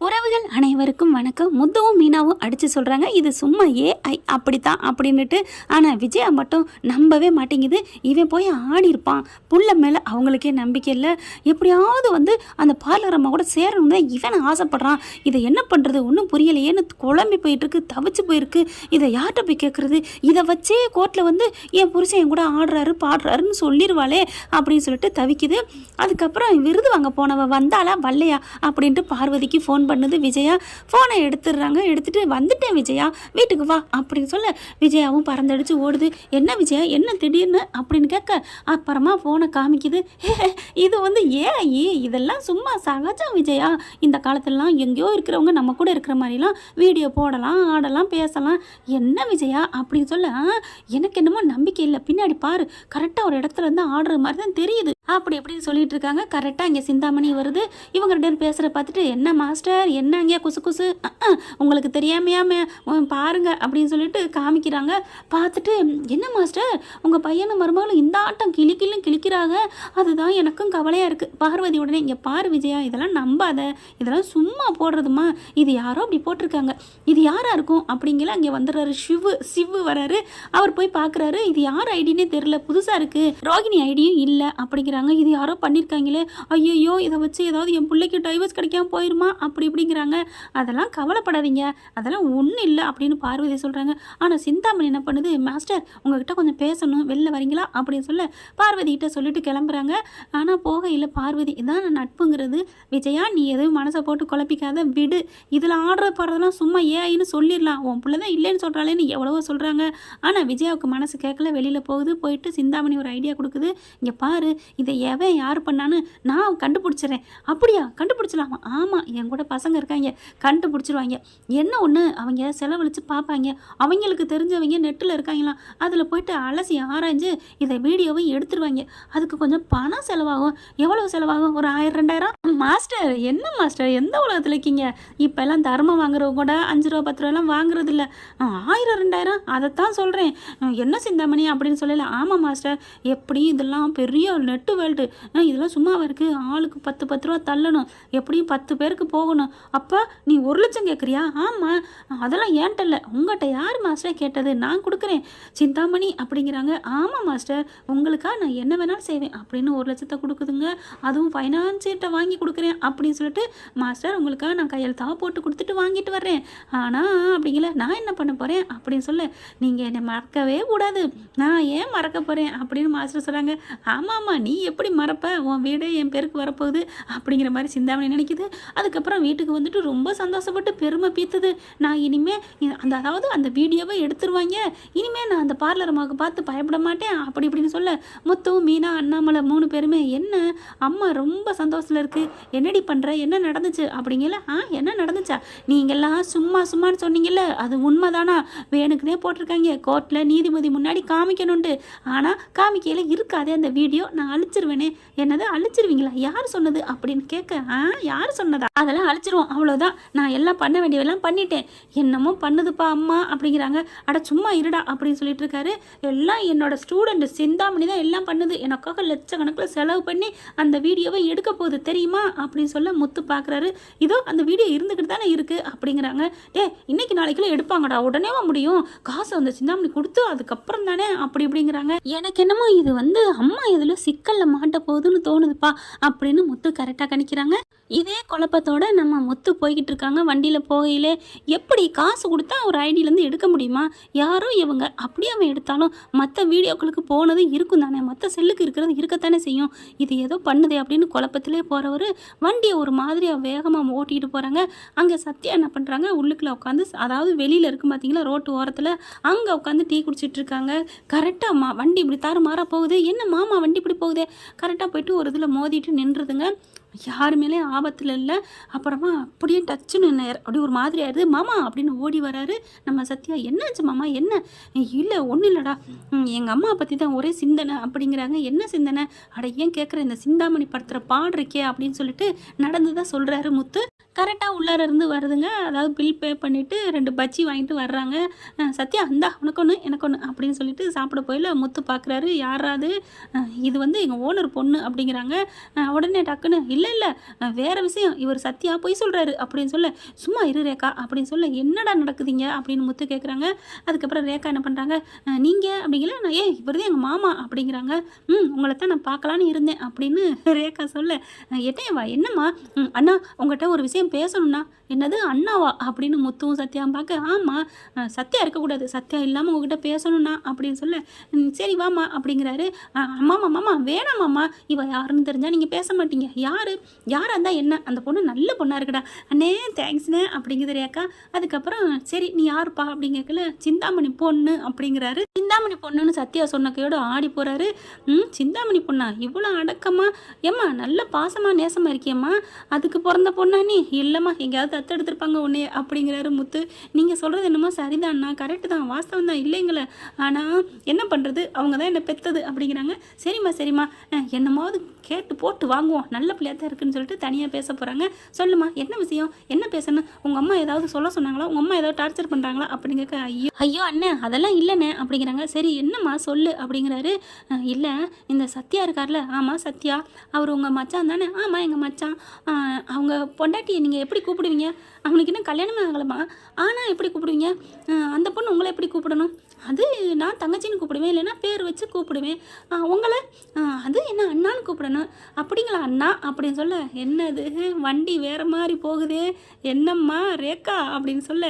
உறவுகள் அனைவருக்கும் வணக்கம். முத்துவும் மீனாவும் அடித்து சொல்கிறாங்க இது சும்மா ஏஐ அப்படித்தான் அப்படின்னுட்டு. ஆனால் விஜயா மட்டும் நம்பவே மாட்டேங்குது. இவன் போய் ஆடிருப்பான் புள்ள மேலே அவங்களுக்கே நம்பிக்கை இல்லை. எப்படியாவது அந்த பார்லர் அம்மா கூட சேரணும் தான் இவனை ஆசைப்படுறான். இதை என்ன பண்ணுறது ஒன்றும் புரியலையேன்னு குழம்பி போயிட்டுருக்கு, தவிச்சு போயிருக்கு. இதை யார்கிட்ட போய் கேட்குறது? இதை வச்சே கோர்ட்டில் என் புருஷன் என் கூட ஆடுறாரு பாடுறாருன்னு சொல்லிடுவாளே அப்படின்னு சொல்லிட்டு தவிக்குது. அதுக்கப்புறம் விருது வாங்க போனவ வந்தாளா வரலையா அப்படின்ட்டு பார்வதிக்கு ஃபோன் பண்ணுது விஜயா. ஃபோனை எடுத்துடுறாங்க. எடுத்துகிட்டு வந்துட்டேன் விஜயா வீட்டுக்கு வா அப்படின்னு சொல்ல விஜயாவும் பறந்தடிச்சு ஓடுது. என்ன விஜயா என்ன திடீர்னு அப்படின்னு கேட்க அப்புறமா ஃபோனை காமிக்குது. இது ஏஐ, இதெல்லாம் சும்மா சகஜம் விஜயா. இந்த காலத்துலலாம் எங்கேயோ இருக்கிறவங்க நம்ம கூட இருக்கிற மாதிரிலாம் வீடியோ போடலாம், ஆடலாம், பேசலாம். என்ன விஜயா அப்படின்னு சொல்ல எனக்கு என்னமோ நம்பிக்கை இல்லை, பின்னாடி பாரு கரெக்டாக ஒரு இடத்துல இருந்து ஆடுற மாதிரி தான் தெரியுது அப்படி எப்படின்னு சொல்லிட்டு இருக்காங்க. கரெக்டாக இங்கே சிந்தாமணி வருது. இவங்க ரெண்டு பேரும் பேசுகிற பார்த்துட்டு என்ன மாஸ்டர் என்ன அங்கேயா குசு குசு உங்களுக்கு தெரியாமையாம பாருங்க அப்படின்னு சொல்லிட்டு காமிக்கிறாங்க. பார்த்துட்டு என்ன மாஸ்டர் உங்கள் பையனும் மருமகளும் இந்த ஆட்டம் கிளிக்கிறாங்க, அதுதான் எனக்கும் கவலையாக இருக்குது. பார்வதி உடனே இங்கே பாரு விஜயா இதெல்லாம் நம்பாத, இதெல்லாம் சும்மா போடுறதுமா, இது யாரோ அப்படி போட்டிருக்காங்க, இது யாராக இருக்கும் அப்படிங்கிற அங்கே வந்துடுறாரு சிவு வராரு. அவர் போய் பார்க்குறாரு. இது யார் ஐடினே தெரியல, புதுசாக இருக்குது, ரோகிணி ஐடியும் இல்லை அப்படிங்கிற. இது யாரோ பண்ணியிருக்காங்களே, ஐயோ இதை வச்சு ஏதாவது என் பிள்ளைக்கு டைவர்ஸ் கிடைக்காம போயிருமா அப்படி இப்படிங்கிறாங்க. அதெல்லாம் கவலைப்படாதீங்க, அதெல்லாம் ஒன்றும் இல்லை அப்படின்னு பார்வதி சொல்கிறாங்க. ஆனால் சிந்தாமணி என்ன பண்ணுது, மாஸ்டர் உங்ககிட்ட கொஞ்சம் பேசணும், வெளில வரீங்களா அப்படின்னு சொல்ல பார்வதி கிட்ட சொல்லிட்டு கிளம்புறாங்க. ஆனால் போக இல்லை பார்வதி. இதான் நட்புங்கிறது. விஜயா நீ எதுவும் மனசை போட்டு குழப்பிக்காத விடு, இதில் ஆர்டர் போடுறதெல்லாம் சும்மா ஏன்னு சொல்லிடலாம், உன் பிள்ளை தான் இல்லைன்னு சொல்கிறாளேன்னு எவ்வளவோ சொல்கிறாங்க. ஆனால் விஜயாவுக்கு மனசு கேட்கல, வெளியில் போகுது. போயிட்டு சிந்தாமணி ஒரு ஐடியா கொடுக்குது. இங்கே பாரு இதை எவன் யார் பண்ணான்னு நான் கண்டுபிடிச்சிட்றேன். அப்படியா கண்டுபிடிச்சலாமா? ஆமாம் என் கூட பசங்க இருக்காங்க, கண்டுபிடிச்சிருவாங்க. என்ன ஒன்று அவங்க செலவழித்து பார்ப்பாங்க, அவங்களுக்கு தெரிஞ்சவங்க நெட்டில் இருக்காங்களாம், அதில் போயிட்டு அலசி ஆராய்ஞ்சு இதை வீடியோவை எடுத்துருவாங்க. அதுக்கு கொஞ்சம் பணம் செலவாகும். எவ்வளவு செலவாகும்? ஒரு 1000-2000. மாஸ்டர் என்ன மாஸ்டர் எந்த உலகத்தில் இருக்கீங்க? இப்போல்லாம் தர்மம் வாங்குறவங்க கூட 5 ரூபா 10 ரூபாலாம் வாங்குறது இல்லை. 1000-2000 அதைத்தான் சொல்கிறேன். என்ன சிந்தாமணி அப்படின்னு சொல்லல. ஆமாம் மாஸ்டர், எப்படியும் இதெல்லாம் பெரிய நெட்டு வேல்டு, இதெல்லாம் சும்மாவா இருக்குது, ஆளுக்கு 10-10 ரூபா தள்ளணும், எப்படியும் 10 பேருக்கு போகணும். அப்போ நீ 1 லட்சம் கேட்குறியா? ஆமாம் அதெல்லாம் ஏன்ட்ட இல்லை, உங்கள்கிட்ட யார் மாஸ்டர் கேட்டது, நான் கொடுக்குறேன் சிந்தாமணி அப்படிங்கிறாங்க. ஆமாம் மாஸ்டர் உங்களுக்கா நான் என்ன வேணாலும் செய்வேன் அப்படின்னு 1 லட்சத்தை கொடுக்குதுங்க. அதுவும் ஃபைனான்ஸிட்ட வாங்கி கொடுக்குறேன் அப்படின்னு சொல்லிட்டு மாஸ்டர் உங்களுக்காக நான் கையெழுத்தாக போட்டு கொடுத்துட்டு வாங்கிட்டு வர்றேன். ஆனால் அப்படிங்கல நான் என்ன பண்ண போகிறேன் அப்படின்னு சொல்ல நீங்கள் என்னை மறக்கவே கூடாது, நான் ஏன் மறக்க போகிறேன் அப்படின்னு மாஸ்டர் சொல்கிறாங்க. ஆமாம் நீ எப்படி மறப்ப, உன் வீடு என் பேருக்கு வரப்போகுது அப்படிங்கிற மாதிரி சிந்தாமணி நினைக்குது. அதுக்கப்புறம் வீட்டுக்கு வந்துட்டு ரொம்ப சந்தோஷப்பட்டு பெருமை பீத்துது. நான் இனிமேல் அந்த வீடியோவை எடுத்துருவாங்க, இனிமேல் நான் அந்த பார்லர் அம்மாவுக்கு பார்த்து பயப்பட மாட்டேன் அப்படி இப்படின்னு சொல்ல முத்து மீனா அண்ணாமலை 3 பேருமே என்ன அம்மா ரொம்ப சந்தோஷத்தில் இருக்குது, என்னடி பண்ணுற என்ன நடந்துச்சு அப்படிங்கல. என்ன நடந்துச்சா? நீங்கள்லாம் சும்மான்னு சொன்னீங்கல்ல, அது உண்மைதானா? வேணுக்குனே போட்டிருக்காங்க கோர்ட்டில் நீதிபதி முன்னாடி காமிக்கணுன்ட்டு. ஆனால் காமிக்கையில் இருக்காதே அந்த வீடியோ, நான் அழிச்சிருவேனே. என்னது அழிச்சிருவீங்களா? யார் சொன்னது அப்படின்னு கேட்க யார் சொன்னதா? அதெல்லாம் அழிச்சிருவோம் அவ்வளோதான், நான் எல்லாம் பண்ண வேண்டியதெல்லாம் பண்ணிட்டேன். என்னமோ பண்ணுதுப்பா அம்மா அப்படிங்கிறாங்க. அட சும்மா இருடா அப்படின்னு சொல்லிட்டு இருக்காரு. எல்லாம் என்னோட ஸ்டூடெண்ட் சிந்தாமணி தான் எல்லாம் பண்ணுது, எனக்காக லட்சக்கணக்கில் செலவு பண்ணி அந்த வீடியோவை எடுக்க போகுது தெரியுமா அப்படின்னு சொல்ல முத்து பார்க்குறாரு. இதோ அந்த வீடியோ இருந்துக்கிட்டு தானே இருக்குது அப்படிங்கிறாங்க. இன்னைக்கு நாளைக்குள்ள எடுப்பாங்கடா, உடனேவா முடியும், காசு அந்த சிந்தாமணி கொடுத்து அதுக்கப்புறம் தானே அப்படி இப்படிங்கிறாங்க. எனக்கு என்னமோ இது அம்மா இதில் சிக்கலில் மாட்ட போகுதுன்னு தோணுதுப்பா அப்படின்னு முத்து கரெக்டாக கணிக்கிறாங்க. இதே குழப்பத்தோட நம்ம முத்து போய்கிட்டு இருக்காங்க. வண்டியில் போகையிலே எப்படி காசு கொடுத்தா ஒரு ஐடியிலேருந்து எடுக்க முடியுமா? யாரோ இவங்க அப்படியே அவன் எடுத்தாலும் மற்ற வீடியோக்களுக்கு போனது இருக்கும் தானே, மற்ற செல்லுக்கு இருக்கிறது இருக்கத்தானே செய்யும், இது ஏதோ பண்ணுதே அப்படின்னு குழப்பத்திலே போகிறவர் வண்டியை ஒரு மாதிரியாக வேகமாக ஓட்டிகிட்டு போகிறாங்க. அங்கே சத்யா என்ன பண்ணுறாங்க, உள்ளுக்குள்ளே உட்காந்து, அதாவது வெளியில் இருக்கும் பார்த்தீங்களா ரோட்டு ஓரத்தில், அங்கே உட்காந்து டீ குடிச்சிட்டு இருக்காங்க. கரெக்டாக வண்டி இப்படி தாறுமாறாக போகுது. என்ன மாமா வண்டி இப்படி போகுதே, கரெக்டாக போயிட்டு ஒரு இதில் மோதிட்டு நின்றுதுங்க. யார் மேலே ஆபத்தில் இல்லை. அப்புறமா அப்படியே டச்சுன்னு அப்படி ஒரு மாதிரி ஆயிடுது. மாமா அப்படின்னு ஓடி வராரு நம்ம சத்யா. என்னாச்சு மாமா? என்ன? இல்லை ஒன்றும் இல்லைடா, எங்கள் அம்மா பற்றி தான் ஒரே சிந்தனை அப்படிங்கிறாங்க. என்ன சிந்தனை? அட ஏன் கேட்குற, இந்த சிந்தாமணி படுத்துகிற பாடு இருக்கே அப்படின்னு சொல்லிட்டு நடந்ததாக சொல்கிறாரு முத்து. கரெக்டாக உள்ளார இருந்து வருதுங்க. அதாவது பில் பே பண்ணிவிட்டு 2 பஜ்ஜி வாங்கிட்டு வர்றாங்க. சத்யா இந்தா உனக்கு ஒன்று எனக்கு ஒன்று அப்படின்னு சொல்லிட்டு சாப்பிட போயில முத்து பார்க்குறாரு. யாராது இது வந்து எங்கள் ஓனர் பொண்ணு அப்படிங்கிறாங்க. உடனே டக்குன்னு இல்லை இல்லை வேறு விஷயம், இவர் சத்யா பொய் சொல்கிறாரு அப்படின்னு சொல்ல, சும்மா இரு ரேகா அப்படின்னு சொல்ல, என்னடா நடக்குதுங்க அப்படின்னு முத்து கேட்குறாங்க. அதுக்கப்புறம் ரேகா என்ன பண்ணுறாங்க, நீங்கள் அப்படிங்கிற நான் இவர் தான் எங்கள் மாமா அப்படிங்கிறாங்க. உங்களை தான் நான் பார்க்கலான்னு இருந்தேன் அப்படின்னு ரேகா சொல்ல, என்னவா என்னம்மா, அண்ணா உங்கள்கிட்ட ஒரு விஷயம் பேசணும்னா. என்னது அண்ணாவா அப்படின்னு முத்துவும் சத்யாவும் பார்க்க, ஆமாம் சத்யா இருக்கக்கூடாது, சத்யா இல்லாமல் உங்ககிட்ட பேசணும்னா அப்படின்னு சொல்ல, சரி வாமா அப்படிங்கிறாரு. மாமா மாமா வேணாமாம்மா, இவ யாருன்னு தெரிஞ்சால் நீங்கள் பேச மாட்டீங்க. யாராக இருந்தால் என்ன, அந்த பொண்ணு நல்ல பொண்ணாக இருக்குடா. அண்ணே தேங்க்ஸ்ண்ணே அப்படிங்குது ரேக்கா. அதுக்கப்புறம் சரி நீ யாருப்பா அப்படிங்கல, சிந்தாமணி பொண்ணு அப்படிங்கிறாரு. சிந்தாமணி பொண்ணுன்னு சத்யா சொன்னக்கையோடு ஆடி போகிறாரு. சிந்தாமணி பொண்ணா, இவ்வளோ அடக்கமா, ஏம்மா நல்ல பாசமாக நேசமாக இருக்கியம்மா, அதுக்கு பிறந்த பொண்ணா நீ? இல்லைம்மா எங்கேயாவது தத்தெடுத்துருப்பாங்க உன்னைய அப்படிங்கிறாரு முத்து. நீங்கள் சொல்கிறது என்னமோ சரிதான்ண்ணா, கரெக்டு தான், வாஸ்தவம் தான், இல்லைங்களே, ஆனால் என்ன பண்ணுறது, அவங்க தான் என்னை பெற்றது அப்படிங்கிறாங்க. சரிம்மா என்னமாவது கேட்டு போட்டு வாங்குவோம், நல்ல பிள்ளையாக தான் இருக்குன்னு சொல்லிட்டு தனியாக பேச போகிறாங்க. சொல்லுமா என்ன விஷயம், என்ன பேசணும், உங்கள் அம்மா ஏதாவது சொல்ல சொன்னாங்களா, உங்கள் அம்மா ஏதாவது டார்ச்சர் பண்ணுறாங்களா அப்படிங்க. ஐயோ அண்ணே அதெல்லாம் இல்லைண்ணே அப்படிங்கிறாங்க. சரி என்னம்மா சொல்லு அப்படிங்கிறாரு. இல்லை இந்த சத்யா இருக்கார்ல, ஆமாம் சத்யா, அவர் உங்கள் மச்சான் தானே? ஆமாம் எங்கள் மச்சான். அவங்க பொண்டாட்டியை நீங்கள் எப்படி கூப்பிடுவீங்க? அவனுக்கு இன்னும் கல்யாணமே ஆகலமா, ஆனால் எப்படி கூப்பிடுவீங்க? அந்த பொண்ணு உங்களை எப்படி கூப்பிடணும்? அது நான் தங்கச்சின்னு கூப்பிடுவேன், இல்லைன்னா பேர் வச்சு கூப்பிடுவேன். உங்களை அது என்ன அண்ணான்னு கூப்பிடணும் அப்படிங்களா அண்ணா அப்படின்னு சொல்ல, என்னது வண்டி வேறு மாதிரி போகுதே, என்னம்மா ரேக்கா அப்படின்னு சொல்ல,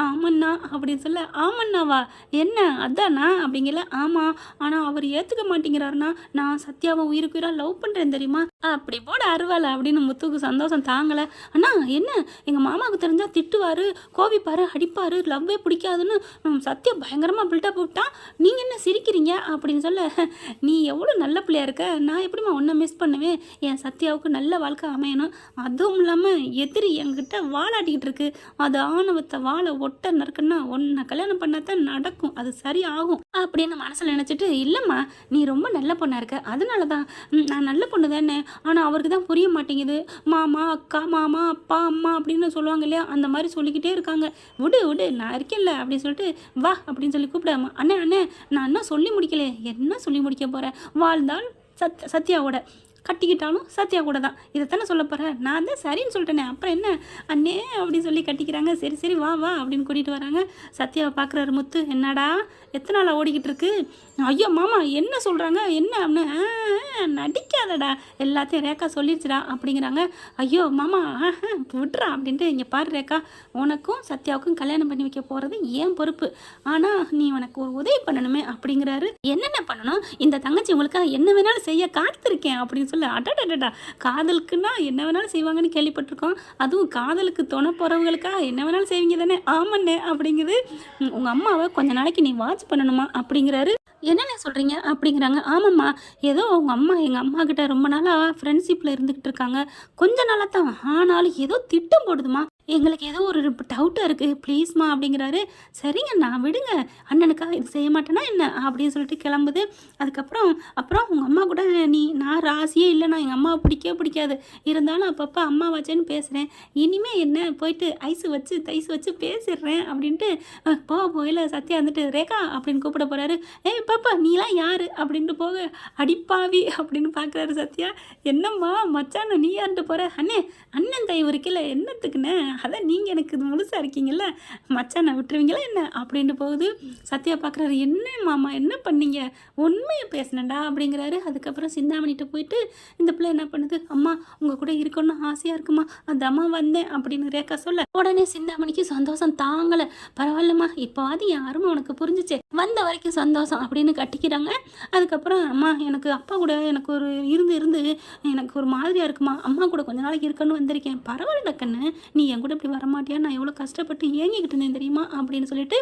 ஆமண்ணா அப்படின்னு சொல்ல, ஆமண்ணாவா என்ன அதானா அப்படிங்கல. ஆமாம் ஆனால் அவர் ஏற்றுக்க மாட்டேங்கிறாருண்ணா, நான் சத்யாவை உயிருக்கு உயிராக லவ் பண்ணுறேன் தெரியுமா, அப்படி போட அருவாலை அப்படின்னு முத்துக்கு சந்தோஷம் தாங்கலை. அண்ணா என்ன எங்கள் மாமாவுக்கு தெரிஞ்சால் திட்டுவார், கோவிப்பார், அடிப்பார், லவ்வே பிடிக்காதுன்னு சத்யா பயங்கரமாக பில்டப் விட்டான், நீங்கள் என்ன சிரிக்கிறீங்க அப்படின்னு சொல்ல, நீ எவ்வளோ நல்ல பிள்ளையா இருக்க, நான் எப்படிமா ஒன்றை மிஸ் பண்ணுவேன், என் சத்யாவுக்கு நல்ல வாழ்க்கை அமையணும், அதுவும் இல்லாமல் எதிரி என்கிட்ட வாழாட்டிக்கிட்டு இருக்கு, அது ஆணவத்தை வாழை ஒட்ட நறுக்குன்னா ஒன்றை கல்யாணம் பண்ணால் தான் நடக்கும், அது சரி ஆகும் அப்படின்னு மனசில் நினச்சிட்டு, இல்லைம்மா நீ ரொம்ப நல்ல பொண்ணாக இருக்க, அதனால தான் நான் நல்ல பொண்ணு தானே, ஆனால் அவருக்கு தான் புரிய மாட்டேங்குது, மாமா அக்கா மாமா அப்பா அம்மா அப்படின்னு சொல்லுவாங்க இல்லையா, அந்த மாதிரி சொல்லிக்கிட்டே இருக்காங்க, விடு நான் இருக்கேன்ல அப்படின்னு சொல்லிட்டு வா அப்படின்னு சொல்லி கூப்பிடாமா. அண்ணே நான் என்ன சொல்லி முடிக்கல, என்ன சொல்லி முடிக்க போகிறேன், வாழ்ந்தால் சத்யாவோட, கட்டிக்கிட்டாலும் சத்யா கூட தான், இதைத்தானே சொல்ல போகிறேன், நான் தான் சரின்னு சொல்லிட்டேனே, அப்புறம் என்ன அண்ணே அப்படின்னு சொல்லி கட்டிக்கிறாங்க. சரி வா அப்படின்னு கூட்டிகிட்டு வராங்க. சத்யாவை பார்க்குறாரு முத்து, என்னடா எத்தனை நாளாக ஓடிக்கிட்டு இருக்கு, ஐயோ மாமா என்ன சொல்கிறாங்க என்ன அப்படின்னு, நடிக்காதடா எல்லாத்தையும் ரேக்கா சொல்லிடுச்சுடா அப்படிங்கிறாங்க. ஐயோ மாமா விட்றா அப்படின்ட்டு, இங்கே பாரு ரேக்கா, உனக்கும் சத்யாவுக்கும் கல்யாணம் பண்ணி வைக்க போகிறது ஏன் பொறுப்பு, ஆனால் நீ உனக்கு ஒரு உதவி பண்ணணுமே அப்படிங்கிறாரு. என்னென்ன பண்ணணும், இந்த தங்கச்சி உங்களுக்காக என்ன வேணாலும் செய்ய காத்திருக்கேன் அப்படின்னு சொல்ல, அடடா காதலுக்குன்னா என்ன வேணாலும் செய்வாங்கன்னு கேள்விப்பட்டிருக்கோம், அதுவும் காதலுக்கு துணை போகிறவங்களுக்காக என்ன வேணாலும் செய்வீங்க தானே, ஆமண்ணே அப்படிங்குது. உங்கள் அம்மாவை கொஞ்ச நாளைக்கு நீ வாட்ச் பண்ணணுமா அப்படிங்கிறாரு. என்னென்ன சொல்கிறீங்க அப்படிங்கிறாங்க. ஆமாம்மா ஏதோ உங்கள் அம்மா எங்கள் அம்மா கிட்ட ரொம்ப நாளாக ஃப்ரெண்ட்ஷிப்பில் இருந்துக்கிட்டு இருக்காங்க, கொஞ்ச நாளாக தான், ஆனாலும் ஏதோ திட்டம் போடுதுமா, எங்களுக்கு ஏதோ ஒரு டவுட்டாக இருக்குது ப்ளீஸ்மா அப்படிங்கிறாரு. சரிங்க நான் விடுங்க, அண்ணனுக்காக இது செய்ய மாட்டேன்னா என்ன அப்படின்னு சொல்லிட்டு கிளம்புது. அப்புறம் உங்கள் அம்மா கூட நான் ராசியே இல்லைண்ணா, எங்கள் அம்மாவை பிடிக்காது, இருந்தாலும் அப்பப்போ அம்மா வச்சேன்னு பேசுகிறேன், இனிமேல் என்ன போயிட்டு தைஸ் வச்சு பேசிடுறேன் அப்படின்ட்டு போகல. சத்யா வந்துட்டு ரேகா அப்படின்னு கூப்பிட போகிறாரு. பாப்பா நீலாம் யார் அப்படின்ட்டு போக, அடிப்பாவி அப்படின்னு பார்க்குறாரு சத்யா. என்னம்மா மச்சான நீ யார்ட்டு போகிற, அண்ணன் தயவு இருக்கல என்னத்துக்குண்ணே, அதான் நீங்கள் எனக்கு இது முழுசாக இருக்கீங்கல்ல, மச்சானை விட்டுருவீங்களா என்ன அப்படின்ட்டு போகுது. சத்யா பார்க்குறாரு, என்ன மாமா என்ன பண்ணீங்க, உண்மையை பேசினேன்டா அப்படிங்கிறாரு. அதுக்கப்புறம் சிந்தாமணிகிட்ட போயிட்டு இந்த பிள்ளை என்ன பண்ணுது, அம்மா உங்கள் கூட இருக்கணும்னு ஆசையாக இருக்குமா, அந்த அம்மா வந்தேன் அப்படின்னு ரேக்கா சொல்ல, உடனே சிந்தாமணிக்கு சந்தோஷம் தாங்கலை. பரவாயில்லம்மா இப்போவாது யாரும் உனக்கு புரிஞ்சிச்சு, வந்த வரைக்கும் சந்தோஷம் அப்படின்னு கட்டிக்கிறாங்க. அதுக்கப்புறம் அம்மா எனக்கு அப்பா கூட எனக்கு ஒரு இருந்து எனக்கு ஒரு மாதிரியாக இருக்குமா, அம்மா கூட கொஞ்ச நாளைக்கு இருக்கணும்னு வந்திருக்கேன். பரவாயில்ல கண்ணு, நீ என் என் கூட இப்படி வரமாட்டியா, நான் எவ்வளோ கஷ்டப்பட்டு ஏங்கிக்கிட்டு இருந்தேன் தெரியுமா அப்படின்னு சொல்லிட்டு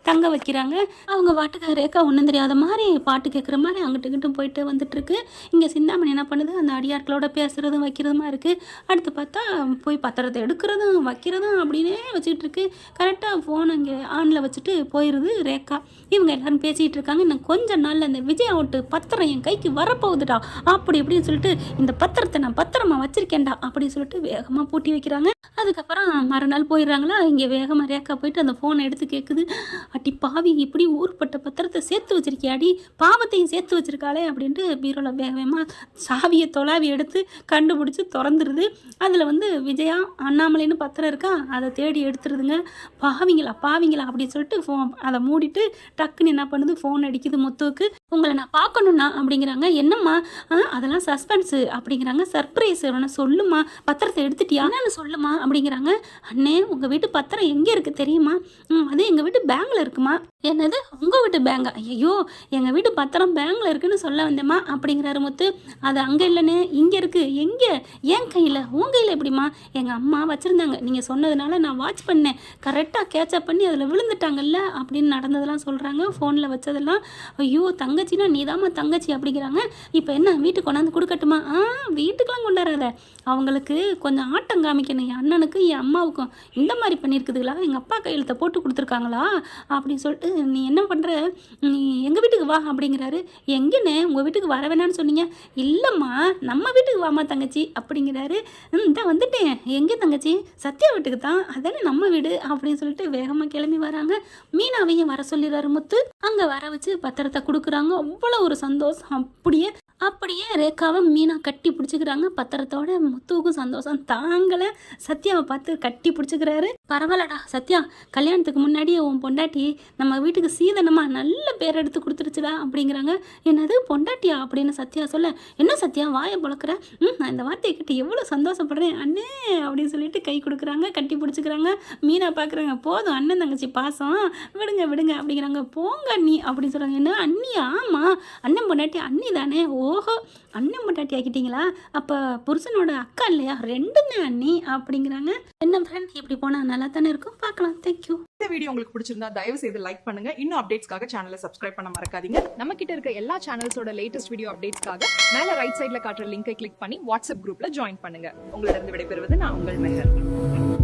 தங்க வைக்கிறாங்க. அவங்க பாட்டுக்கு ரேக்கா ஒன்றும் தெரியாத மாதிரி பாட்டு கேட்குற மாதிரி அங்கிட்டு இங்கிட்டும் போயிட்டு வந்துட்டுருக்கு. இங்கே சிந்தாமணி என்ன பண்ணுது, அந்த அடியாட்களோட பேசுகிறதும் வைக்கிறதுமா இருக்குது. அடுத்து பார்த்தா போய் பத்திரத்தை எடுக்கிறதும் வைக்கிறதும் அப்படின்னே வச்சுக்கிட்டு இருக்கு. கரெக்டாக ஃபோன் அங்கே ஆனில் வச்சுட்டு போயிடுது ரேக்கா. இவங்க எல்லாரும் பேசிகிட்டு இருக்காங்க. இன்னும் கொஞ்ச நாளில் அந்த விஜய் அவுட்டு பத்திரம் என் கைக்கு வரப்போகுதுடா அப்படி இப்படின்னு சொல்லிட்டு இந்த பத்திரத்தை நான் பத்திரமா வச்சிருக்கேன்டா அப்படின்னு சொல்லிட்டு வேகமாக பூட்டி வைக்கிறாங்க. அதுக்கப்புறம் மறுநாள் போயிடுறாங்களா. இங்கே வேகமாக ரேக்கா போயிட்டு அந்த ஃபோனை எடுத்து கேட்குது. அடி பாவி, இப்படி ஊர்பட்ட பத்திரத்தை சேர்த்து வச்சிருக்கியாடி, பாவத்தையும் சேர்த்து வச்சிருக்காளே அப்படின்ட்டு பீரோவில் வேகமாக சாவியை தொலாவி எடுத்து கண்டுபிடிச்சி திறந்துருது. அதில் வந்து விஜயா அண்ணாமலைன்னு பத்திரம் இருக்கா, அதை தேடி எடுத்துருதுங்க. பாவிங்களா அப்படின்னு சொல்லிட்டு அதை மூடிட்டு டக்குன்னு என்ன பண்ணுது, ஃபோன் அடிக்குது முத்துவுக்கு. உங்களை நான் பார்க்கணுன்னா அப்படிங்கிறாங்க. என்னம்மா, அதெல்லாம் சஸ்பென்ஸு அப்படிங்கிறாங்க. சர்ப்ரைஸ் வேணா சொல்லுமா, பத்திரத்தை எடுத்துட்டியான்னு சொல்லுமா அப்படிங்கிறாங்க. அண்ணே, உங்கள் வீட்டு பத்திரம் எங்கே இருக்குது தெரியுமா? அது எங்கள் வீட்டு பேங்கில் இருக்குமா. என்னது, உங்கள் வீட்டு பேங்கா? ஐயோ, எங்கள் வீட்டு பத்திரம் பேங்கில் இருக்குன்னு சொல்ல வந்தேம்மா அப்படிங்கிறாரு முத்து. அது அங்கே இல்லைண்ணே, இங்கே இருக்குது. எங்கே? என் கையில்? உன் கையில் எப்படிம்மா? எங்கள் அம்மா வச்சுருந்தாங்க, நீங்கள் சொன்னதுனால நான் வாட்ச் பண்ணேன், கரெக்டாக கேட்சப் பண்ணி அதில் விழுந்துட்டாங்கல்ல அப்படின்னு நடந்ததெல்லாம் சொல்கிறாங்க. ஃபோனில் வச்சதெல்லாம். ஐயோ, தங்கச்சின்னா நீதாம்மா தங்கச்சி அப்படிங்கிறாங்க. இப்போ என்ன, வீட்டுக்கு கொண்டாந்து கொடுக்கட்டுமா? வீட்டுக்கெலாம் கொண்டாடாத, அவங்களுக்கு கொஞ்சம் ஆட்டம் காமிக்கணும். என் அண்ணனுக்கு என் அம்மாவுக்கும் இந்த மாதிரி பண்ணியிருக்குதுங்களா, எங்கள் அப்பா கையெழுத்தை போட்டு கொடுத்துருக்காங்களா அப்படின்னு சொல்லிட்டு, நீ என்ன பண்ணுற, நீ எங்கள் வீட்டுக்கு வா அப்படிங்கிறாரு. எங்கேண்ணே, உங்கள் வீட்டுக்கு வர வேணான்னு சொன்னீங்க? இல்லைம்மா, நம்ம வீட்டுக்கு வாமா தங்கச்சி அப்படிங்கிறாரு. தான் வந்துட்டேன். எங்கே தங்கச்சி? சத்யா வீட்டுக்கு தான், அதானே நம்ம வீடு அப்படின்னு சொல்லிட்டு வேகமாக கிளம்பி வராங்க. மீனாவையும் வர சொல்லிடுறாரு முத்து. அங்கே வர வச்சு பத்திரத்தை கொடுக்குறாங்க. அவ்வளோ ஒரு சந்தோஷம். அப்படியே ரேக்காவை மீனா கட்டி பிடிச்சிக்கிறாங்க. பத்திரத்தோட முத்துவுக்கும் சந்தோஷம் தாங்கலை. சத்யாவை பார்த்து கட்டி பிடிச்சிக்கிறாரு. பரவாயில்லடா சத்யா, கல்யாணத்துக்கு முன்னாடியே உன் பொண்டாட்டி நம்ம வீட்டுக்கு சீதனமா நல்ல பேர் எடுத்து கொடுத்துருச்சுடா அப்படிங்கிறாங்க. என்னது பொண்டாட்டியா அப்படின்னு சத்யா சொல்ல, என்ன சத்யா வாயை பொழக்கிற, நான் இந்த வார்த்தையை கட்டி எவ்வளோ சந்தோஷப்படுறேன் அண்ணே அப்படின்னு சொல்லிட்டு கை கொடுக்குறாங்க, கட்டி பிடிச்சிக்கிறாங்க. மீனா பார்க்குறாங்க, போதும் அண்ணன் தங்கச்சி பாசம், விடுங்க அப்படிங்கிறாங்க. போங்க அண்ணி அப்படின்னு சொல்கிறாங்க. என்ன அண்ணியா? ஆமாம், அண்ணன் பொண்டாட்டி அண்ணி தானே. ஓஹோ, அண்ணன் பொண்டாட்டி ஆக்கிட்டீங்களா, அப்போ புருஷனோட அக்கா இல்லையா, ரெண்டுமே அண்ணி அப்படிங்கிறாங்க. என்ன ஃப்ரெண்ட், இப்படி போனால் நல்லா தானே இருக்கும். பார்க்கலாம். தேங்க்யூ. இந்த வீடியோ உங்களுக்கு பிடிச்சிருந்தா தயவு செய்து லைக் பண்ணுங்க. இன்னும் அப்டேட்ஸ்க்காக சேனலை சப்ஸ்கிரைப் பண்ண மறக்காதீங்க. நம்ம கிட்ட இருக்க எல்லா சேனல்ஸோட லேட்டஸ்ட் வீடியோ அப்டேட்ஸ்க்காக மேல ரைட் சைட்ல காட்டுற லிங்கை கிளிக் பண்ணி வாட்ஸ்அப் குரூப்ல ஜாயின் பண்ணுங்க. உங்களிடம் விடைபெறுவது நான் உங்கள் மெஹர்.